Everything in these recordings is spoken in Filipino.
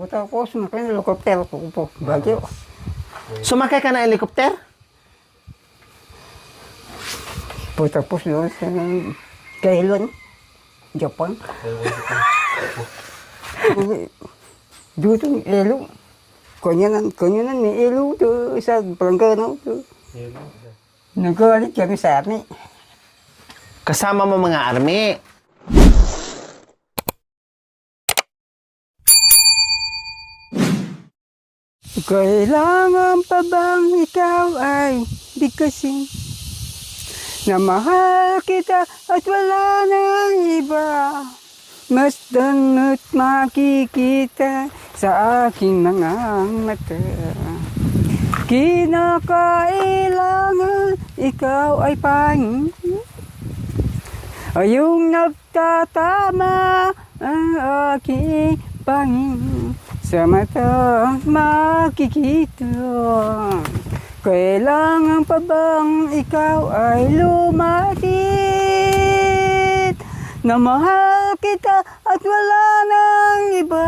Tapos sumakay ng helicopter ko po. Bagyo. Sumakay ka ng helicopter? Tapos doon sa Kailan, Japan. Dito ng elo. Kanya may elo to sa Palanggana. Nagalit kami sa army. Kasama mo mga army. Kailangan pa bang ikaw ay bigkasin na mahal kita at wala nang iba? Masdan at makikita sa aking mga mata. Kinakailangan ikaw ay pangin. Ayong nagtatama ang aking pangin. Sa mata makikita. Kailangan pa bang ikaw ay lumatit na mahal kita at wala nang iba?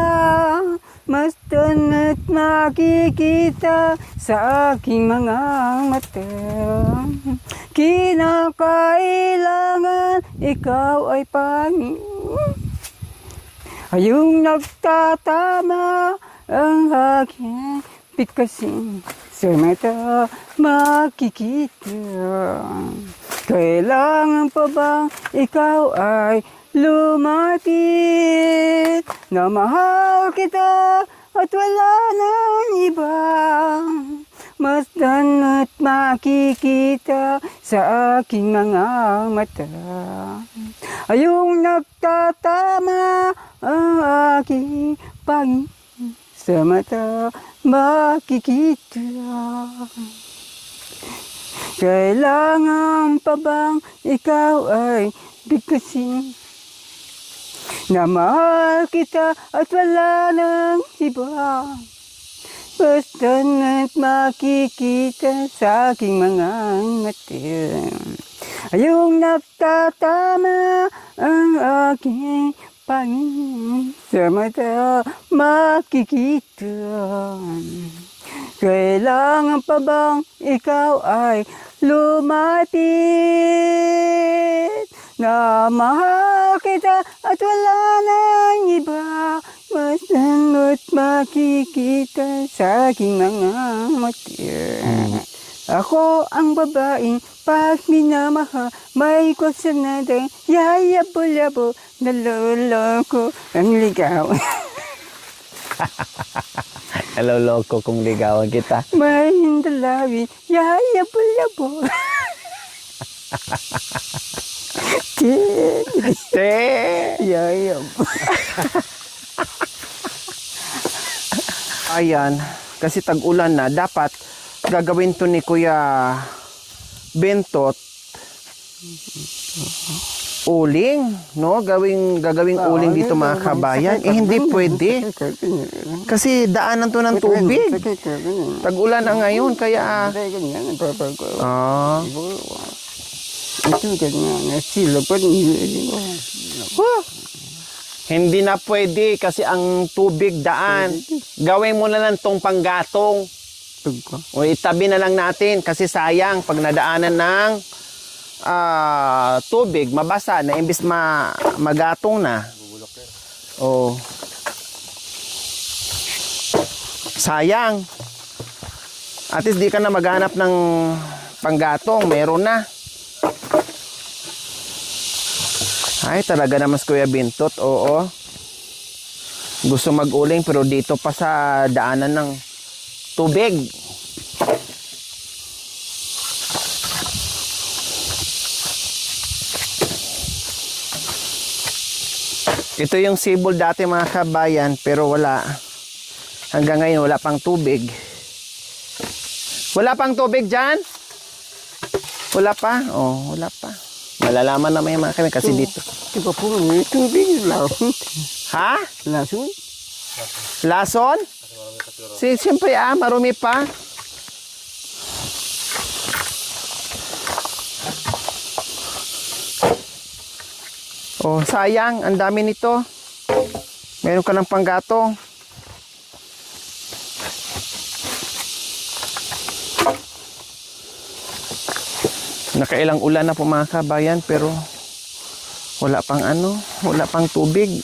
Masdan at makikita sa aking mga mata. Kinakailangan ikaw ay pangin. Ayong nagtatama ang aking pikasin. Sa mata makikita. Kailangan pa bang ikaw ay lumapit na mahal kita at wala nang iba? Masdan at makikita sa aking mga mata. Ayong nagtatama ang aking pangin. Sa mata makikita. Kailangan pa bang ikaw ay bigkasin na mahal kita at wala nang iba? Bastan at makikita sa aking mga mata. Ayong nagtatama ang aking pangin. Sa mata makikita. Kailangan pa bang ikaw ay lumapit na mahal kita at wala nang iba? Masdan at makikita sa aking mga mata. Ako ang babaeng pag minamahal, may kusanadang yayabo-yabo, naloloko ang ligaw. Naloloko kung ligawan kita. May hindalawin, yayabo-yabo. Yayab. Ayan, kasi tag-ulan na, dapat gagawin to ni Kuya Bentot uling, no? Gagawing uling dito mga kabayan. Eh, hindi pwede. Kasi daanan to ng tubig. Tag-ulan na ngayon, kaya... Ito ganyan, sila pa Hindi na pwede kasi ang tubig daan. Gawin mo na lang tong panggatong. O itabi na lang natin kasi sayang pag nadaanan ng tubig, mabasa na imbis magatong na. O sayang. At least di ka na maghanap ng panggatong, meron na. Ay, talaga naman si Kuya Bentot, oo. Gusto mag-uling pero dito pa sa daanan ng tubig. Ito yung sibol dati mga kabayan, pero wala. Hanggang ngayon wala pang tubig. Wala pang tubig dyan? Wala pa? Oh, wala pa. Malalaman naman yung mga kami kasi dito. Diba po, may tubig, lason. Ha? Lason? Lason? Siyempre marumi pa. Oh, sayang, ang dami nito. Meron ka ng panggatong. Nakailang ulan na po mga kabayan pero wala pang wala pang tubig.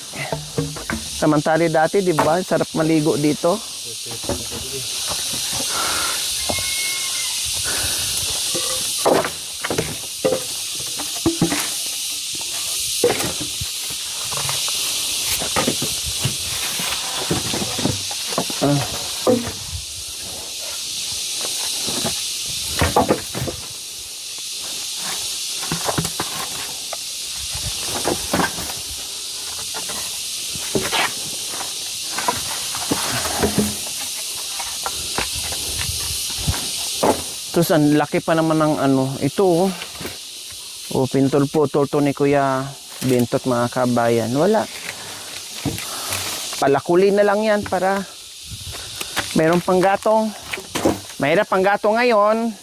Samantali dati, di ba? Sarap maligo dito. Tapos ang laki pa naman ng ito. Pintol-putol to ni Kuya Bintot mga kabayan. Wala. Palakulin na lang yan para mayroong panggatong. Mahirap panggatong ngayon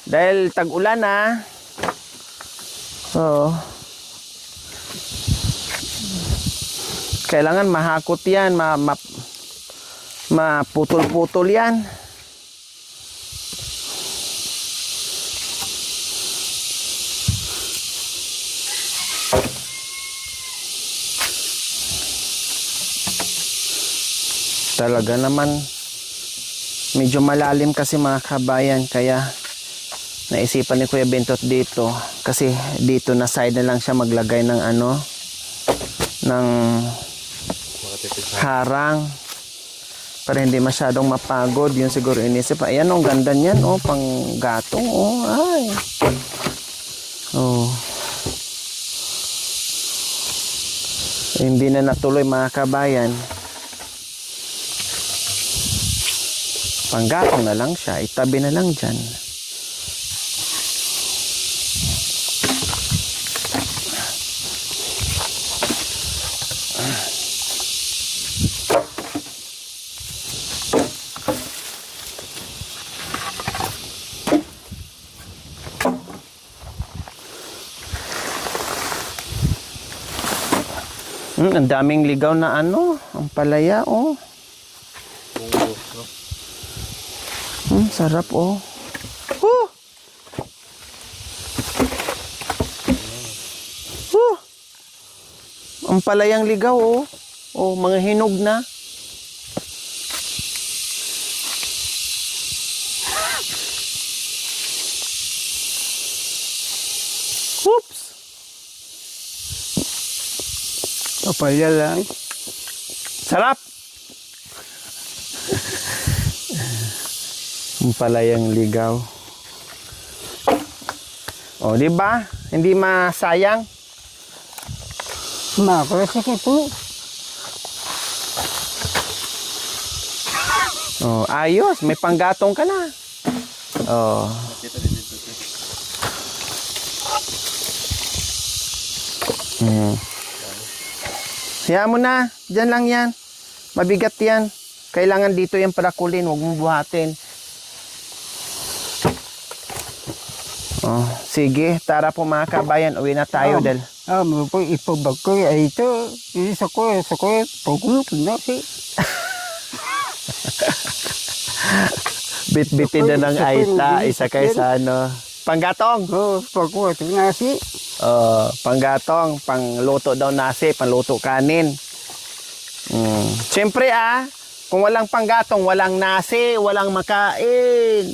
dahil tag-ulan na. So, kailangan mahakot yan, maputol-putol yan. Talaga naman medyo malalim kasi mga kabayan, kaya naisipan ni Kuya Bintot dito kasi dito na side na lang siya maglagay ng ng harang para hindi masyadong mapagod. Yun siguro inisip. Ayan, ang ganda niyan, pang gatong, ay. Hindi na natuloy mga kabayan. Panggatong na lang siya, itabi na lang dyan. Ang daming ligaw na ang palaya, sarap, Ang palayang ligaw, mga hinog na. Oops! Papaya lang. Sarap! Ang palayang ligaw. Di ba? Hindi masayang. Makurasakit po. Ayos. May panggatong ka na. Hayaan mo na. Diyan lang yan. Mabigat yan. Kailangan dito yung parakulin. Huwag mong buhatin. Sige. Tara po mga kabayan. Uwi na tayo dahil. Mo po ipabag ko. Ito. Sa ko. Pagulog na si. Bit-bitin na ng aita. Isa kayo sa panggatong. Pagulog na si. Panggatong, pangluto daw nasi, pangluto kanin. Siyempre kung walang panggatong, walang nasi, walang makain.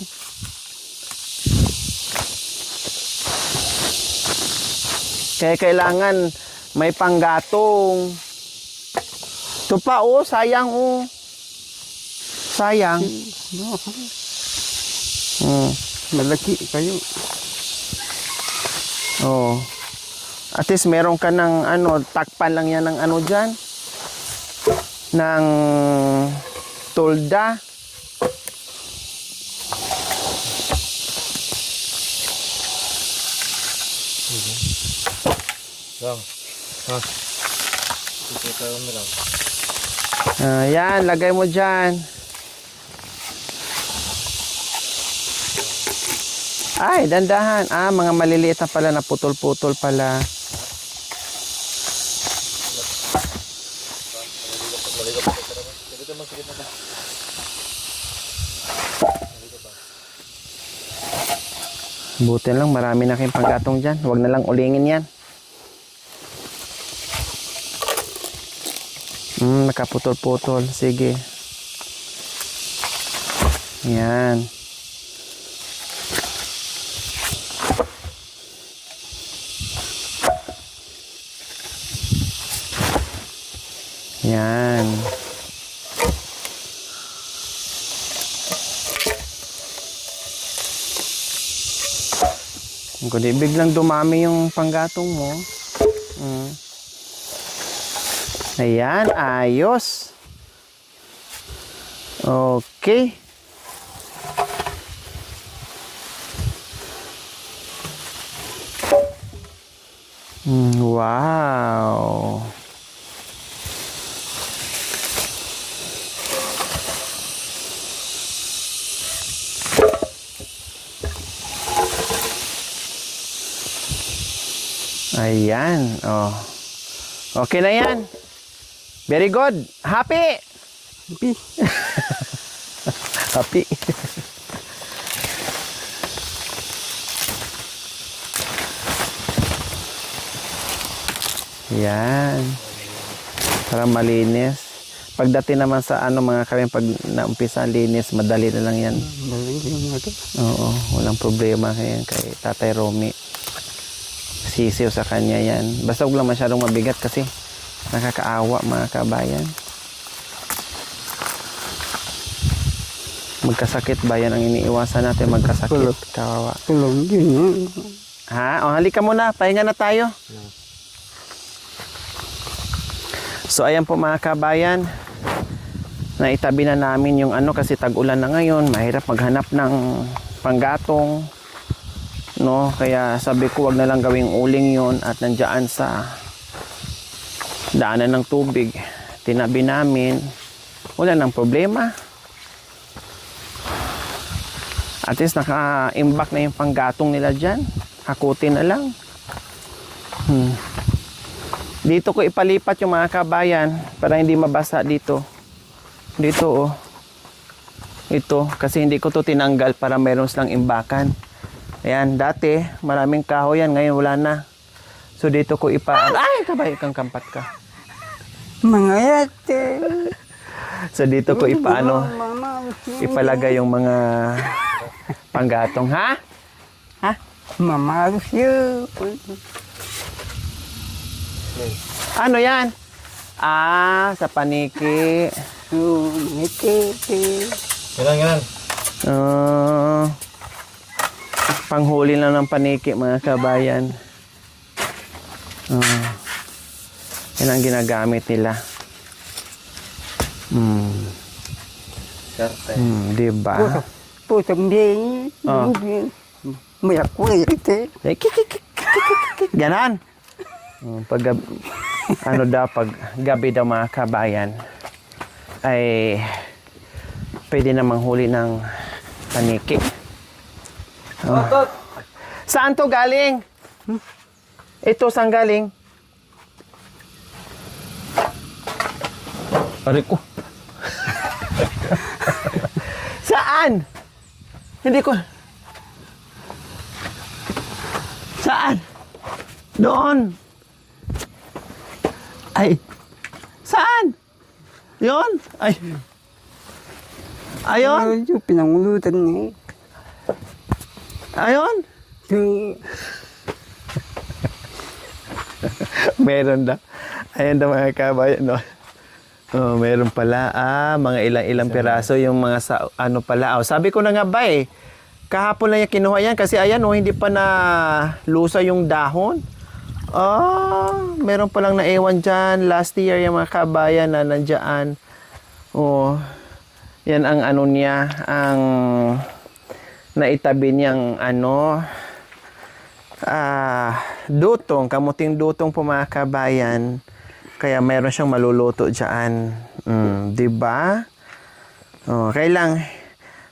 Kaya kailangan may panggatong. Ito pa, sayang, Sayang. Malaki kayo. At least meron ka ng takpan lang yan ng dyan. Ng tulda. Yan, lagay mo dyan. Ay, dandahan. Mga maliliit na pala, na putol-putol pala. Buti lang, marami na kayong panggatong dyan. Huwag na lang ulingin yan. Nakaputol-putol. Sige. Yan. Yan. Kundi biglang dumami yung panggatong mo. Ayan, ayos. Okay. Wow. Ayan, oh. Okay na yan. Very good. Happy. Happy. Happy. Yan. Para malinis. Pagdating naman sa mga kami, pag naumpisa linis, madali na lang yan. Oo, walang problema kay Tatay Romy. Sisiw sa kanya yan. Basta huwag lang masyadong mabigat kasi nakakaawa mga kabayan. Magkasakit ba yan ang iniiwasan natin? Magkasakit. Kawawa. Tulong din. Ha? O, halika muna. Pahinga na tayo. So, ayan po mga kabayan. Naitabi na namin yung kasi tag-ulan na ngayon. Mahirap maghanap ng panggatong. No? Kaya sabi ko, wag na lang gawing uling yon at nandiyan sa daanan ng tubig. Tinabi namin. Wala nang problema. At least naka-imbak na yung panggatong nila dyan. Hakutin na lang. Dito ko ipalipat yung mga kabayan para hindi mabasa dito. Dito oh. Ito. Kasi hindi ko to tinanggal para meron silang imbakan. Ayan. Dati maraming kahoy yan. Ngayon wala na. So dito ko Ay! Kabay kang kampat ka. Mga yate. So dito ko ipalagay yung mga panggatong. Ha? Ha? Mama, Ano yan? Sa paniki. Ganun. Panghuli lang ng paniki mga kabayan. Yan ang ginagamit nila. Diba? Putang din. May ako ite. Ganon. Pag pag gabi daw mga kabayan ay pwede na manghuli ng paniki. Saan to galing? Ito saan galing? Pare ko. Saan? Hindi ko. Saan? Doon. Ay. Saan? Yon? Ay. Ayon? Yung pinangulutan niya. Ayon? Meron daw. Ayan daw mga kabayan, no? Oh, meron pala. Mga ilang piraso yung mga pala. Sabi ko na nga ba kahapon lang yung kinuha yan kasi ayan hindi pa na lusa yung dahon. Meron palang naiwan dyan. Last year yung mga kabayan na nandyan. Yan ang niya, ang naitabi niyang dutong, kamuting dutong po mga kabayan. Kaya meron siyang maluluto dyan. Diba? Kailang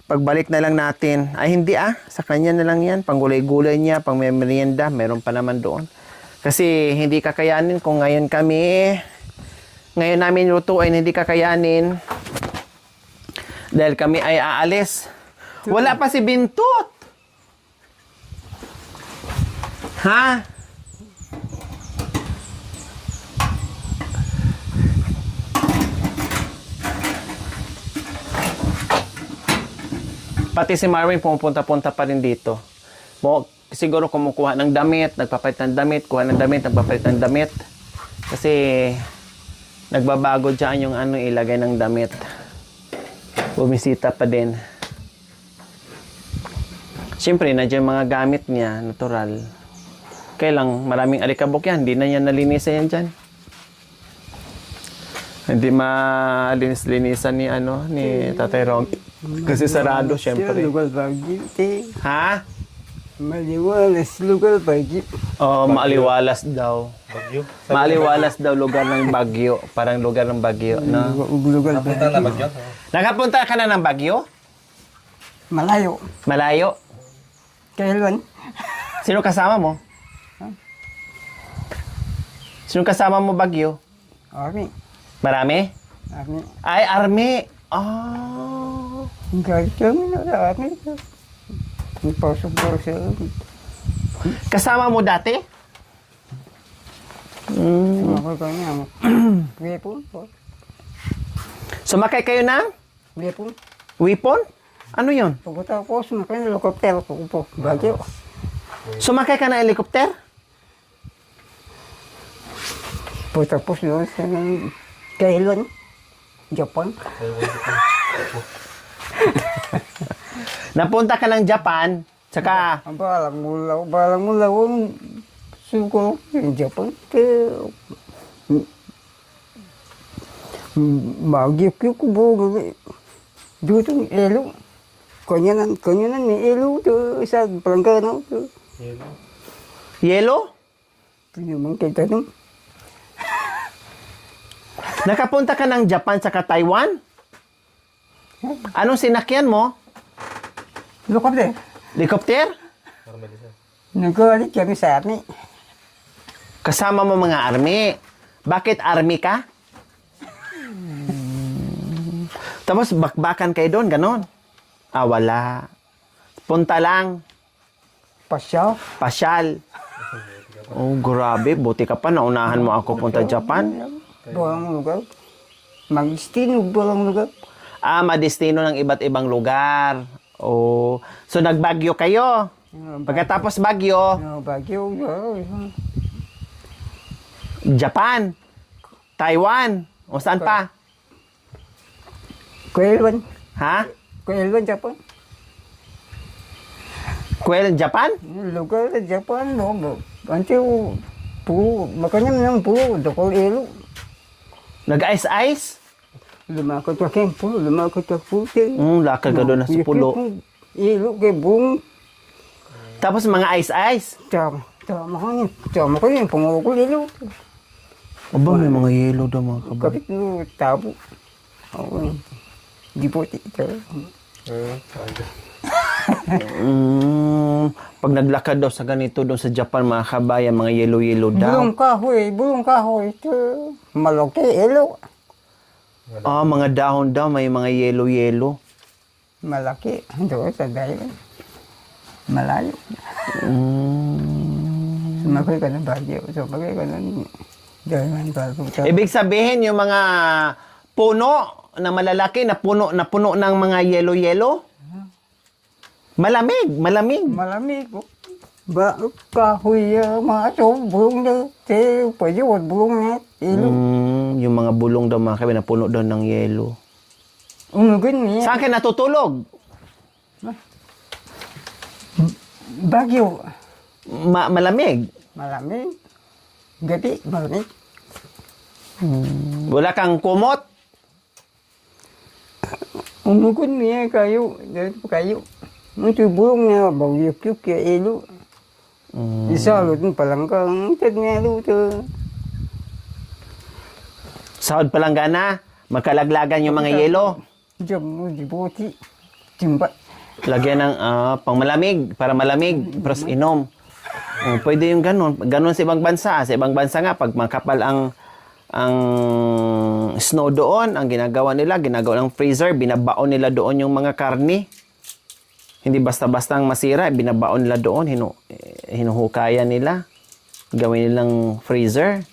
pagbalik na lang natin. Ay hindi sa kanya na lang yan. Panggulay-gulay niya, pang merienda, meron pa naman doon. Kasi hindi kakayanin kung ngayon namin lutuin, hindi kakayanin. Dahil kami ay aalis. Wala pa si Bintot. Ha? Pati si Marvin pumupunta-punta pa rin dito. Siguro kumukuha ng damit, nagpapalit ng damit, kuha ng damit, nagpapalit ng damit. Kasi nagbabago dyan yung ano ilagay ng damit. Bumisita pa din. Siyempre, nandiyan mga gamit niya, natural. Kaya lang, maraming alikabok yan. Hindi na yan nalinisan yan dyan. Hindi malinis-linisan ni Tatay Ron. Kasi sarado, siyempre. Lugar bagyo. Ha? Maliwalas lugar bagyo. Oh, maaliwalas daw. Bagyo. Maaliwalas daw lugar ng Bagyo. Parang lugar ng Bagyo, no? Lugar Napunta na Bagyo. Nakapunta ka na ng Bagyo? Malayo. Malayo? Kailan? Sino kasama mo? Sino kasama mo Bagyo? Army. Marami? Army. Ay, army. Oh. Galit kami na army. Pasok daw siya. Kasama mo dati? Ako kanya. Wepon po. Sumakay kayo ng Wepon. weapon? Ano yun? Pagkatapos, sumakay ng helicopter ko po. Bagyo. Sumakay ka ng helicopter? Pagkatapos doon sa Kailan. Japan. Napunta ka ng Japan, saka Balang mula yung suko yung Japan. Magyok ko buo. Dito ng elo. Kanya na ni elo to sa Palangkarano. yelo? Pinamang kita nung. Nakapunta ka ng Japan saka Taiwan? Anong sinakyan mo? Helicopter. Helicopter? Nagalit kami sa army. Kasama mo mga army. Bakit army ka? Tapos bakbakan kayo doon, ganon? Ah, wala. Punta lang. Pasyaw. Pasyal. Oh, grabe. Buti ka pa. Naunahan mo ako punta Japan. Balang lugar. Mag-istino, balang lugar. Ah, madestino ng iba't ibang lugar. Oh. So, nagbagyo kayo. Pagkatapos bagyo, Bagyo. Japan, Taiwan, o saan pa? Kailan. Ha? Kailan, Japan. Japan? Lugar sa Japan, no? Until, puro, makanya ng puro, dakol elo. Nag-ice-ice? Lumakot ka kayong pulo, lumakot ka pulo. Lakad ka doon na sa pulo. Ilo kay buong. Tapos mga ice-ice. Tama ka niya, pangukul ilo. Aba, may mga yelo daw mga kabay. Kapit mo, tabo. Okay. Di po, ito. Pag naglakad daw sa ganito doon sa Japan, mga kabayan, mga yelo-yelo daw. Bulong kahoy, ito. Malaki, ilo. Ah, mga dahon daw, may mga yelo-yelo. Malaki, doon sa dayo. Malayo. Sumakay ka ng bagyo, sumakay ka ng dahilan bago. Ibig sabihin, yung mga puno na malalaki, na puno ng mga yelo-yelo, malamig. Malamig po. Ba, kahoy, mga aso, bulong na, pwede, bulong na, ilo. Yung mga bulong daw, mga kabay, na puno daw ng yelo. Umugan niya. Saan ka natutulog? Bagyo. Malamig. Malamig. Gabi, malamig. Wala kang kumot? Umugan niya kayo. Dito po kayo. Ito bulong niya, bagyok-yok kaya ilo. Isa lutin palangkang, tad niya luto. Sahod palanggana, magkalaglagan yung mga yelo. Diyan mo, dibuti. Timba. Lagyan ng pang malamig, para malamig, pros inom. Pwede yung ganun. Ganun sa ibang bansa. Sa ibang bansa nga, pag makapal ang snow doon, ang ginagawa ng freezer, binabaon nila doon yung mga karne. Hindi basta-bastang masira, binabaon nila doon, hinuhukayan nila. Gawin nilang freezer.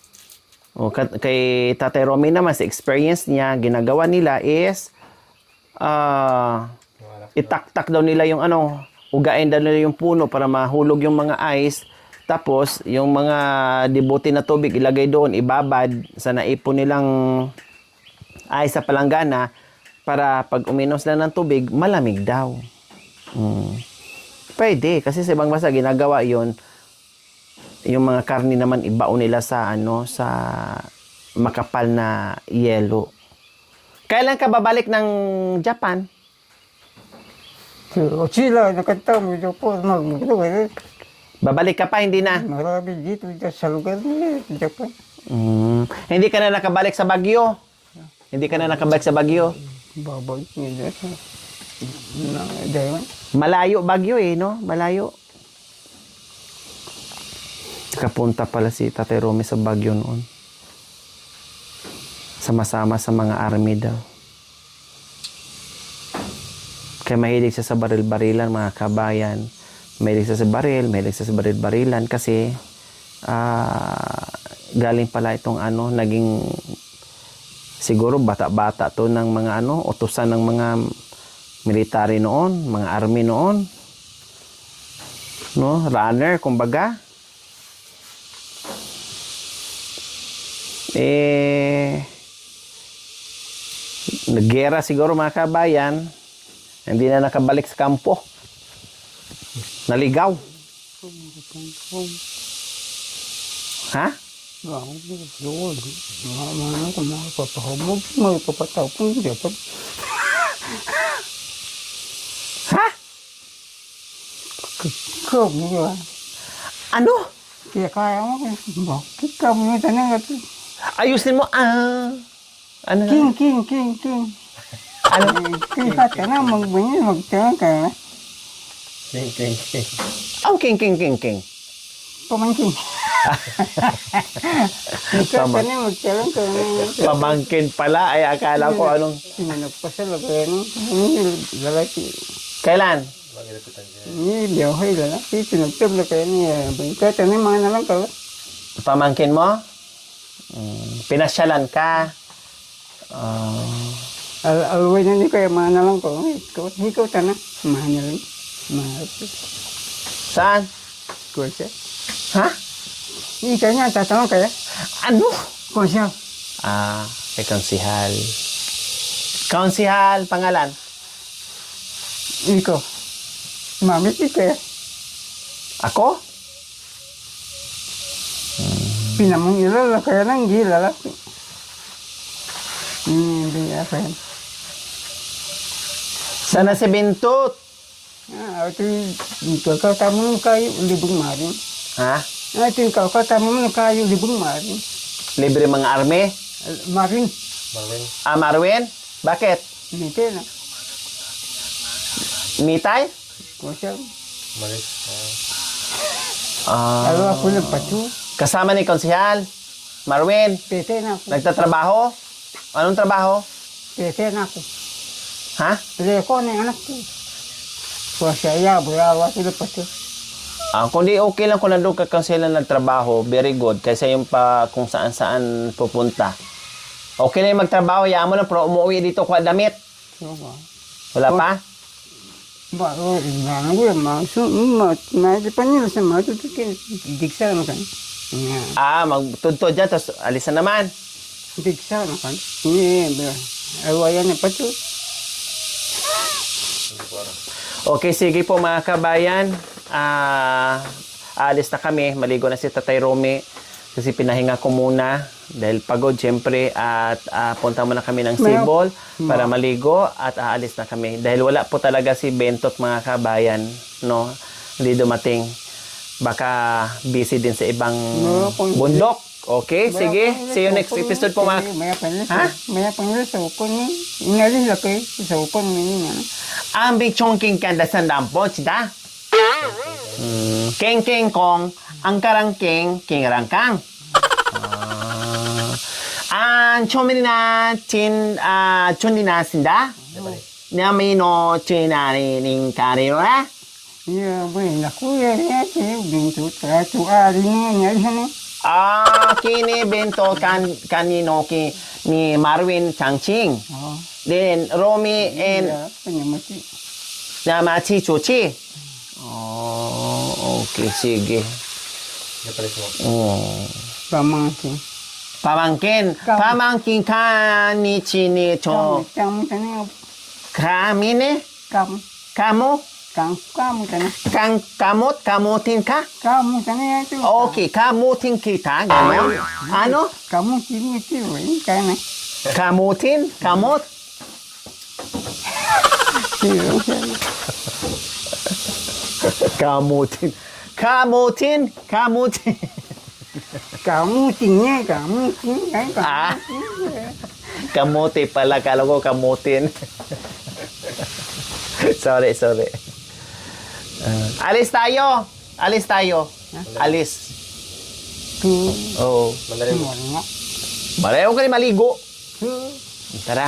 O, kay Tatay Romy naman, sa experience niya, ginagawa nila is, itaktak daw nila yung ugain daw nila yung puno para mahulog yung mga ice. Tapos, yung mga dibuti na tubig, ilagay doon, ibabad sa naipon nilang ice sa palanggana para pag uminom sila ng tubig, malamig daw. Pwede, kasi sa ibang bansa, ginagawa yon. Yung mga karni naman ibaon nila sa sa makapal na yelo. Kailan ka babalik ng Japan? Sila, nakanta mo dito po, Babalik ka pa, hindi na? marami dito sa lugar nila, sa Japan. Hindi ka na nakabalik sa Baguio? Hindi ka na nakabalik sa Baguio? Babalik nila sa Daiwan. Malayo Baguio no? Malayo. Kapunta pala si Tatay Romy sa Baguio noon. Sama-sama sa mga army daw. Kaya mahilig siya sa baril-barilan, mga kabayan. Mahilig siya sa baril, mahilig siya sa baril-barilan kasi galing pala itong naging siguro bata-bata to ng mga utusan ng mga military noon, mga army noon. No, runner kumbaga. Naggera siguro mga kabayan, hindi na nakabalik sa kampo. Naligaw. Ha? Ha? Ano? Kaya kaya mo, bakit ka mo tanong ito? Ayusin mo. Ano na? King. Ano? Kaya ka na, magtanong ka na. Ang king. Pamangkin. Ikaw ka na, magtanong ka na. Pamangkin pala. Ay, akala ko anong... Sinanagpasal ako yan. Lalaki. Kailan? Biyahe lalaki. Sinagtabla ka yan. Kaya tanong mga nalang ka. Pamangkin mo? Pinasyalan ka? Alaway na ni kaya mga nalang ko. Ikaw tanong. Mahal na lang. Mahal. Saan? Kuha siya. Ha? Ikaw nga, tatanong kaya? Ano? Kuha siya. Kay konsihal. Konsihal, pangalan? Ikaw. Mamit kaya. Ako? Pinamong ilala kaya nang gila lalaki. Hindi ako yan. Sana si Bintot? Ito katamong kayo, libong marin. Ha? Ito katamong kayo, libong marin. Libre mga army? Marin. Marwin? Bakit? Hindi na. Mitay? Kung siya. Ah. Alo ako nagpato. Kasama ni konsihal? Marwin? Tete na ako. Nagtatrabaho? Anong trabaho? Tete na ako. Ha? Tete ko na yung anak ko. Kung siya yabo, yawa sila pato. Kundi okay lang kung nandun ka konsihal na nagtrabaho, very good. Kaysa yung pa kung saan-saan pupunta. Okay na yung magtrabaho, hayaan mo lang, pero umuwi dito kuha damit. Wala pa? Baru mana gue masuk di panil sama tu diksa makan. Magtudto dyan, tapos alisan naman. Diksa makan. Ini awayan apa tu? Okay, sige po mga kabayan. Aalis na kami. Maligo na si Tatay Romy. Kasi pinahinga ko muna. Dahil pagod, syempre. At punta muna kami ng Sibol para maligo. At aalis na kami. Dahil wala po talaga si Bentot mga kabayan. No? Hindi dumating. Baka busy din sa ibang bundok. Okay, sige. See you next episode po mga... Ha? Maya panggil sa upon ni. Ingali laki sa upon ni. Ang chongking kanda sa dampo, chida. Keng kong, ang karangking, king rangkang. Ang chomini na chin, choni na sinda. Nami no chinari ning kariro na? Ya, bueno, kuya ya che bintu tratu ari niya niya. Kini bento kanino ni Marvin Changching. Oh, Then Romy and ya, penyamati. Namachi Chuchi. Okay, sige. Pamangkin. Pamangkin ka ni Chini cho Kamu tanya kami ne? kamu Kamu? tanya. Kamutin ka? Kamu tanya itu. Okay, kamutin kita. Ganon. Ano? Kamu kiri itu ini kan. Kamutin? Kamot? Kamutin. Kamu tingnya kamu kan. Kamuti pala. Kala ko kamutin. sorry. Alis tayo. Alis. Oo. Mareho ka rin maligo. Tara.